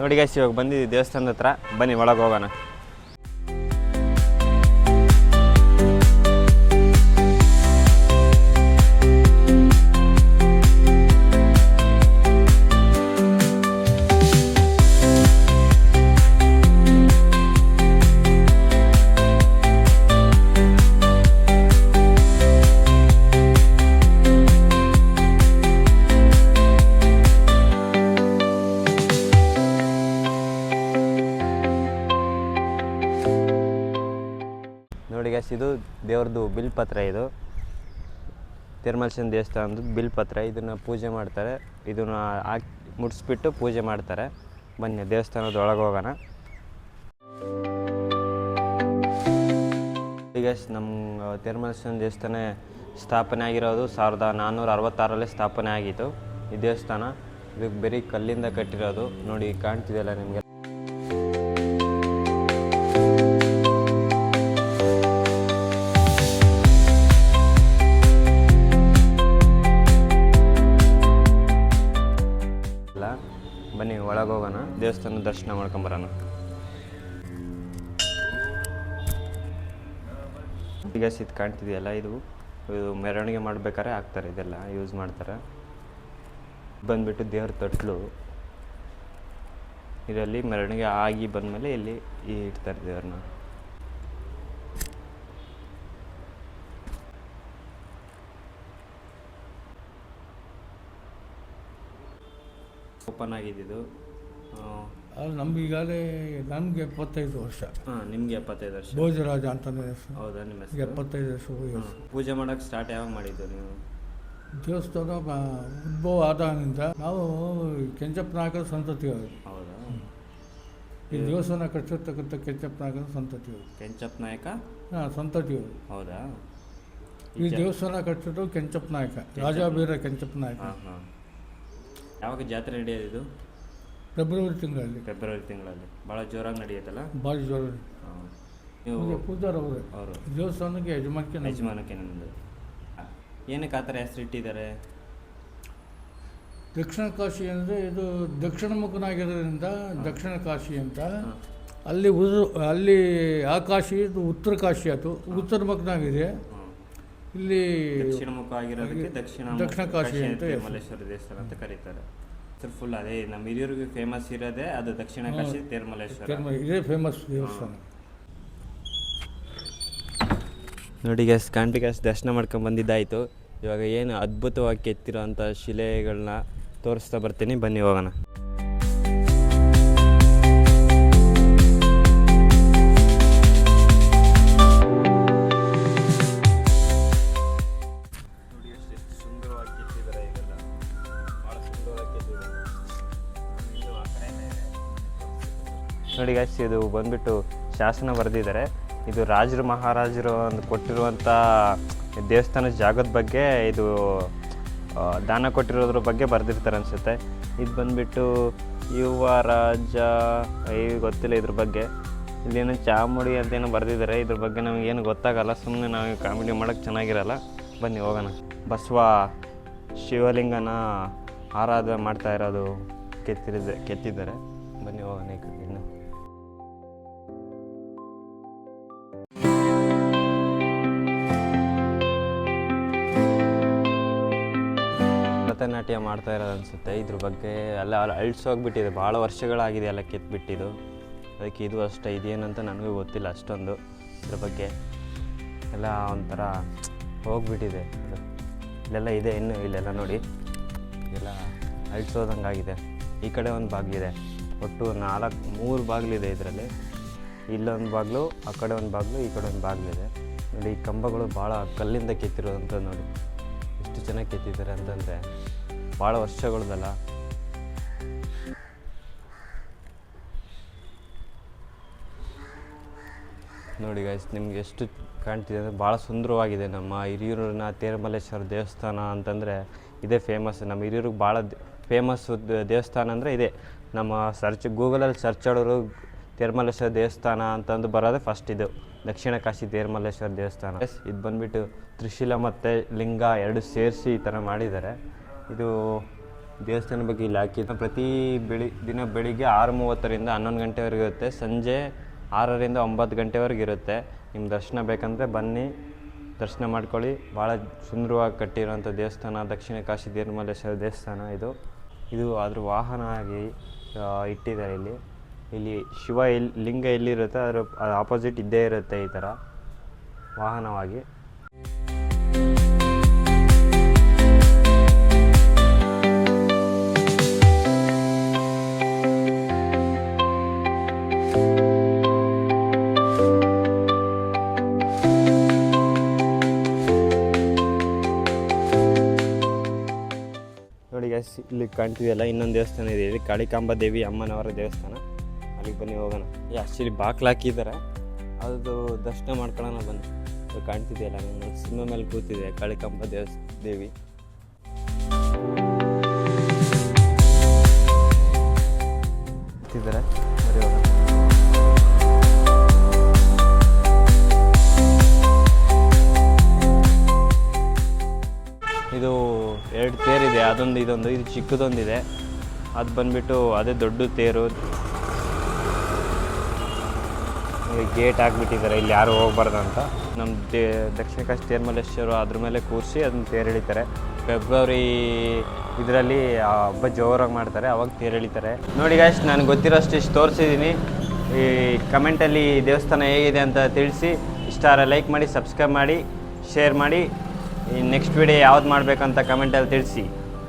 ನೋಡಿ ಗೈಸ್, ಇವಾಗ ಬಂದಿದ್ದೀವಿ ದೇವಸ್ಥಾನದ ಹತ್ರ. ಬನ್ನಿ ಒಳಗೆ ಹೋಗೋಣ. ನೋಡಿ ಗೈಸ್, ಇದು ದೇವ್ರದ್ದು ಬಿಲ್ಪತ್ರ. ಇದು ತಿರುಮಲೇಶ್ವರ ದೇವಸ್ಥಾನದ ಬಿಲ್ಪತ್ರ. ಇದನ್ನು ಪೂಜೆ ಮಾಡ್ತಾರೆ. ಇದನ್ನು ಹಾಕಿ ಮುಡಿಸ್ಬಿಟ್ಟು ಪೂಜೆ ಮಾಡ್ತಾರೆ. ಬನ್ನಿ ದೇವಸ್ಥಾನದ ಒಳಗೆ ಹೋಗೋಣ. ಗೈಸ್, ನಮ್ಮ ತಿರುಮಲೇಶ್ವರ ದೇವಸ್ಥಾನ ಸ್ಥಾಪನೆ ಆಗಿರೋದು 1466ರಲ್ಲಿ ಸ್ಥಾಪನೆ ಆಗಿತ್ತು ಈ ದೇವಸ್ಥಾನ. ಇದು ಬರೀ ಕಲ್ಲಿಂದ ಕಟ್ಟಿರೋದು. ನೋಡಿ ಕಾಣ್ತಿದೆಯಲ್ಲ ನಿಮಗೆ. ಬನ್ನಿ ಒಳಗೆ ಹೋಗೋಣ, ದೇವಸ್ಥಾನ ದರ್ಶನ ಮಾಡ್ಕೊಂಬರೋಣ. ಈಗ ಇದು ಕಾಣ್ತಿದೆಯಲ್ಲ, ಇದು ಮೆರವಣಿಗೆ ಮಾಡ್ಬೇಕಾದ್ರೆ ಹಾಕ್ತಾರೆ. ಇದೆಲ್ಲ ಯೂಸ್ ಮಾಡ್ತಾರೆ. ಬಂದುಬಿಟ್ಟು ದೇವ್ರ ತೊಟ್ಲು. ಇದರಲ್ಲಿ ಮೆರವಣಿಗೆ ಆಗಿ ಬಂದಮೇಲೆ ಇಲ್ಲಿ ಇಡ್ತಾರೆ ದೇವ್ರನ್ನ. ಓಪನ್ ಆಗಿದ್ದು ನಮಗೀಗಾಗಲೇ ನನಗೆ 75 ವರ್ಷ. ಹಾಂ, ನಿಮಗೆ 75 ವರ್ಷ. ಭೋಜರಾಜ ಅಂತಲೇ ಹೆಸರು. ಹೌದಾ? ನಿಮ್ಮ ಹೆಸರು? 75 ವರ್ಷ. ಪೂಜೆ ಮಾಡೋಕ್ಕೆ ಸ್ಟಾರ್ಟ್ ಯಾವಾಗ ಮಾಡಿದ್ದು ನೀವು? ದೇವಸ್ಥಾನ ಉದ್ಭವ ಆದಾಗಿನಿಂದ ನಾವು ಕೆಂಚಪ್ಪ ನಾಯಕರ ಸಂತತಿಯವರು. ಹೌದಾ? ಈ ದೇವಸ್ಥಾನ ಕಟ್ಟಿರ್ತಕ್ಕಂಥ ಕೆಂಚಪ್ಪ ನಾಯಕರ ಸಂತತಿಯವರು. ಕೆಂಚಪ್ಪ ನಾಯಕ? ಹಾಂ, ಸಂತತಿಯವರು. ಹೌದಾ? ಈ ದೇವಸ್ಥಾನ ಕಟ್ಟಿದ್ದು ಕೆಂಚಪ್ಪ ನಾಯಕ, ರಾಜಾಬೀರ ಕೆಂಚಪ್ಪ ನಾಯಕ. ಹಾಂ ಹಾಂ. ಯಾವಾಗ ಜಾತ್ರೆ ನಡೆಯೋದು? ಫೆಬ್ರವರಿ ತಿಂಗಳಲ್ಲಿ. ಫೆಬ್ರವರಿ ತಿಂಗಳಲ್ಲಿ ಭಾಳ ಜೋರಾಗಿ ನಡೆಯುತ್ತಲ್ಲ? ಭಾಳ ಜೋರ. ನೀವು ಪೂಜಾರ್ ಅವರು ದೇವಸ್ಥಾನಕ್ಕೆ ಯಜಮಾನಕ್ಕೆ ನಿಮ್ಮದು ಏನಕ್ಕೆ ಆ ಥರ ಹೆಸರು ಇಟ್ಟಿದ್ದಾರೆ? ದಕ್ಷಿಣ ಕಾಶಿ ಅಂದರೆ ಇದು ದಕ್ಷಿಣ ಮುಖನಾಗಿರೋದ್ರಿಂದ ದಕ್ಷಿಣ ಕಾಶಿ ಅಂತ. ಅಲ್ಲಿ ಆ ಕಾಶಿ ಇದು ಉತ್ತರ ಕಾಶಿ ಆಯಿತು. ಉತ್ತರ ಮುಖನಾಗಿದೆ. ಇಲ್ಲಿ ದಕ್ಷಿಣ ಮುಖ ಆಗಿರೋದಕ್ಕೆ ದಕ್ಷಿಣ ಕಾಶಿ ಅಂತ ತಿರುಮಲೇಶ್ವರ ದೇವಸ್ಥಾನ ಅಂತ ಕರೀತಾರೆ. ಸರ್, ಫುಲ್ ಅದೇ ನಮ್ಮ ಹಿರಿಯರಿಗೆ ಫೇಮಸ್ ಇರೋದೇ ಅದು ದಕ್ಷಿಣ ಕಾಶಿ ತಿರುಮಲೇಶ್ವರ. ಇದೇ ಫೇಮಸ್ ದೇವಸ್ಥಾನ. ನೋಡಿ ಗ್ಯಾಸ್, ಕಾಂಟಿ ಗ್ಯಾಸ್ ದರ್ಶನ ಮಾಡ್ಕೊಂಡು ಬಂದಿದ್ದಾಯಿತು. ಇವಾಗ ಏನು ಅದ್ಭುತವಾಗಿ ಕೆತ್ತಿರೋ ಅಂಥ ಶಿಲೆಗಳನ್ನ ತೋರಿಸ್ತಾ ಬರ್ತೀನಿ. ಬನ್ನಿ ಹೋಗೋಣ. ನೋಡಿ ಗಾಯ್ಸ್, ಇದು ಬಂದ್ಬಿಟ್ಟು ಶಾಸನ ಬರೆದಿದ್ದಾರೆ. ಇದು ರಾಜರು ಮಹಾರಾಜರು ಕೊಟ್ಟಿರುವಂಥ ದೇವಸ್ಥಾನದ ಜಾಗದ ಬಗ್ಗೆ ಇದು ದಾನ ಕೊಟ್ಟಿರೋದ್ರ ಬಗ್ಗೆ ಬರೆದಿರ್ತಾರೆ ಅನಿಸುತ್ತೆ. ಇದು ಬಂದುಬಿಟ್ಟು ಯುವರಾಜ ಗೊತ್ತಿಲ್ಲ ಇದ್ರ ಬಗ್ಗೆ. ಇಲ್ಲೇನೋ ಚಾಮುಂಡಿ ಅಂತೇನೋ ಬರೆದಿದ್ದಾರೆ. ಇದ್ರ ಬಗ್ಗೆ ನಮಗೇನು ಗೊತ್ತಾಗಲ್ಲ. ಸುಮ್ಮನೆ ನಾವು ಕಾಮಿಡಿ ಮಾಡೋಕ್ಕೆ ಚೆನ್ನಾಗಿರಲ್ಲ. ಬನ್ನಿ ಹೋಗೋಣ. ಬಸವ ಶಿವಲಿಂಗನ ಆರಾಧನೆ ಮಾಡ್ತಾ ಇರೋದು ಕೆತ್ತಿದ್ದಾರೆ. ಬನ್ನಿ ಹೋಗೋಣ. ಇನ್ನು ಭರತನಾಟ್ಯ ಮಾಡ್ತಾ ಇರೋದು ಅನಿಸುತ್ತೆ. ಇದ್ರ ಬಗ್ಗೆ ಎಲ್ಲ ಅಳಿಸೋಗ್ಬಿಟ್ಟಿದೆ. ಭಾಳ ವರ್ಷಗಳಾಗಿದೆ ಎಲ್ಲ ಕೆತ್ತಿಬಿಟ್ಟಿದ್ದು. ಅದಕ್ಕೆ ಇದು ಅಷ್ಟೇ. ಇದೇನಂತ ನನಗೂ ಗೊತ್ತಿಲ್ಲ ಅಷ್ಟೊಂದು. ಇದ್ರ ಬಗ್ಗೆ ಎಲ್ಲ ಒಂಥರ ಹೋಗ್ಬಿಟ್ಟಿದೆ. ಇಲ್ಲೆಲ್ಲ ಇದೆ ಇನ್ನು. ಇಲ್ಲೆಲ್ಲ ನೋಡಿ, ಇದೆಲ್ಲ ಅಳಿಸೋದಂಗಾಗಿದೆ. ಈ ಕಡೆ ಒಂದು ಬಾಗಿಲಿದೆ. ಒಟ್ಟು 3 ಬಾಗಿಲಿದೆ ಇದರಲ್ಲಿ. ಇಲ್ಲೊಂದು ಬಾಗಿಲು, ಆ ಕಡೆ ಒಂದು ಬಾಗಿಲು, ಈ ಕಡೆ ಒಂದು ಬಾಗಿಲಿದೆ. ನೋಡಿ, ಈ ಕಂಬಗಳು ಭಾಳ ಕಲ್ಲಿಂದ ಕೆತ್ತಿರೋದಂತ. ನೋಡಿ ಎಷ್ಟು ಚೆನ್ನಾಗಿ ಕೆತ್ತಿದ್ದಾರೆ ಅಂತಂದರೆ, ಭಾಳ ವರ್ಷಗಳದಲ್ಲ. ನೋಡಿ ಗೈಸ್, ನಿಮ್ಗೆ ಎಷ್ಟು ಕಾಣ್ತಿದೆ ಅಂದರೆ ಭಾಳ ಸುಂದರವಾಗಿದೆ. ನಮ್ಮ ಹಿರಿಯೂರಿನ ತಿರುಮಲೇಶ್ವರ ದೇವಸ್ಥಾನ ಅಂತಂದರೆ ಇದೇ ಫೇಮಸ್. ನಮ್ಮ ಹಿರಿಯೂರಿಗೆ ಭಾಳ ಫೇಮಸ್ಸು ದೇವಸ್ಥಾನ ಅಂದರೆ ಇದೆ. ನಮ್ಮ ಗೂಗಲಲ್ಲಿ ಸರ್ಚ್ ಮಾಡೋರು ತಿರುಮಲೇಶ್ವರ ದೇವಸ್ಥಾನ ಅಂತಂದು ಬರೋದೇ ಫಸ್ಟ್ ಇದು, ದಕ್ಷಿಣ ಕಾಶಿ ತಿರುಮಲೇಶ್ವರ ದೇವಸ್ಥಾನ. ಇದು ಬಂದುಬಿಟ್ಟು ತ್ರಿಶೂಲ ಮತ್ತು ಲಿಂಗ 2 ಸೇರಿಸಿ ಈ ಥರ ಮಾಡಿದ್ದಾರೆ. ಇದು ದೇವಸ್ಥಾನ ಬಗ್ಗೆ ಇಲ್ಲಿ ಹಾಕಿದ್ದು ಪ್ರತಿ ದಿನ ಬೆಳಿಗ್ಗೆ 6:30ರಿಂದ 11 ಗಂಟೆವರೆಗೆ ಇರುತ್ತೆ, ಸಂಜೆ 6ರಿಂದ 9 ಗಂಟೆವರೆಗೆ ಇರುತ್ತೆ. ನಿಮ್ಮ ದರ್ಶನ ಬೇಕಂದರೆ ಬನ್ನಿ, ದರ್ಶನ ಮಾಡ್ಕೊಳ್ಳಿ. ಭಾಳ ಸುಂದರವಾಗಿ ಕಟ್ಟಿರೋಂಥ ದೇವಸ್ಥಾನ, ದಕ್ಷಿಣ ಕಾಶಿ ತೀರ್ಥಮಲ್ಲೇಶ್ವರ ದೇವಸ್ಥಾನ ಇದು ಅದ್ರ ವಾಹನ ಆಗಿ ಇಟ್ಟಿದ್ದಾರೆ ಇಲ್ಲಿ ಶಿವ ಲಿಂಗ ಎಲ್ಲಿರುತ್ತೆ ಅದರ ಆಪೋಸಿಟ್ ಇದ್ದೇ ಇರುತ್ತೆ ಈ ಥರ ವಾಹನವಾಗಿ. ನೋಡಿ ಗೈಸ್, ಇಲ್ಲಿ ಕಾಣ್ತಿದೆಯಲ್ಲ ಇನ್ನೊಂದು ದೇವಸ್ಥಾನ ಇದೆ, ಇಲ್ಲಿ ಕಾಳಿಕಾಂಬ ದೇವಿ ಅಮ್ಮನವರ ದೇವಸ್ಥಾನ. ಅಲ್ಲಿಗೆ ಬನ್ನಿ ಹೋಗೋಣ. ಆ್ಯಕ್ಚುಲಿ ಬಾಕ್ಲು ಹಾಕಿದ್ದಾರೆ, ಅದು ದರ್ಶನ ಮಾಡ್ಕೊಳ್ಳೋಣ ಬನ್ನಿ. ಅದು ಕಾಣ್ತಿದೆಯಲ್ಲ ನಾನು ಸಿಂಹ ಮೇಲೆ ಕೂತಿದೆ ಕಾಳಿಕಾಂಬ ದೇವಿ. ಕೂತಿದ್ದಾರೆ, ಬರೀ ಹೋಗೋಣ. ಇದು 2 ತೇರಿದೆ, ಅದೊಂದು ಇದೊಂದು. ಇದು ಚಿಕ್ಕದೊಂದಿದೆ, ಅದು ಬಂದುಬಿಟ್ಟು ಅದೇ ದೊಡ್ಡ ತೇರು. ಗೇಟ್ ಹಾಕ್ಬಿಟ್ಟಿದ್ದಾರೆ, ಇಲ್ಲಿ ಯಾರು ಹೋಗ್ಬಾರ್ದು ಅಂತ. ನಮ್ಮ ದಕ್ಷಿಣ ಕಾಶಿ ತೀರ್ಥಮಲ್ಲೇಶ್ವರ ಅದ್ರ ಮೇಲೆ ಕೂರಿಸಿ ಅದನ್ನ ತೇರು ಎಳಿತಾರೆ. ಫೆಬ್ರವರಿ ಇದರಲ್ಲಿ ಹಬ್ಬ ಜೋರಾಗಿ ಮಾಡ್ತಾರೆ, ಅವಾಗ ತೇರು ಎಳಿತಾರೆ. ನೋಡಿ ಗಾಯ್ಸ್, ನನಗೆ ಗೊತ್ತಿರೋಷ್ಟು ಇಷ್ಟು ತೋರಿಸಿದ್ದೀನಿ. ಈ ಕಮೆಂಟಲ್ಲಿ ದೇವಸ್ಥಾನ ಹೇಗಿದೆ ಅಂತ ತಿಳಿಸಿ. ಇಷ್ಟ ಆದರೆ ಲೈಕ್ ಮಾಡಿ, ಸಬ್ಸ್ಕ್ರೈಬ್ ಮಾಡಿ, ಶೇರ್ ಮಾಡಿ. ಈ ನೆಕ್ಸ್ಟ್ ವಿಡಿಯೋ ಯಾವ್ದು ಮಾಡಬೇಕಂತ ಕಮೆಂಟಲ್ಲಿ ತಿಳಿಸಿ.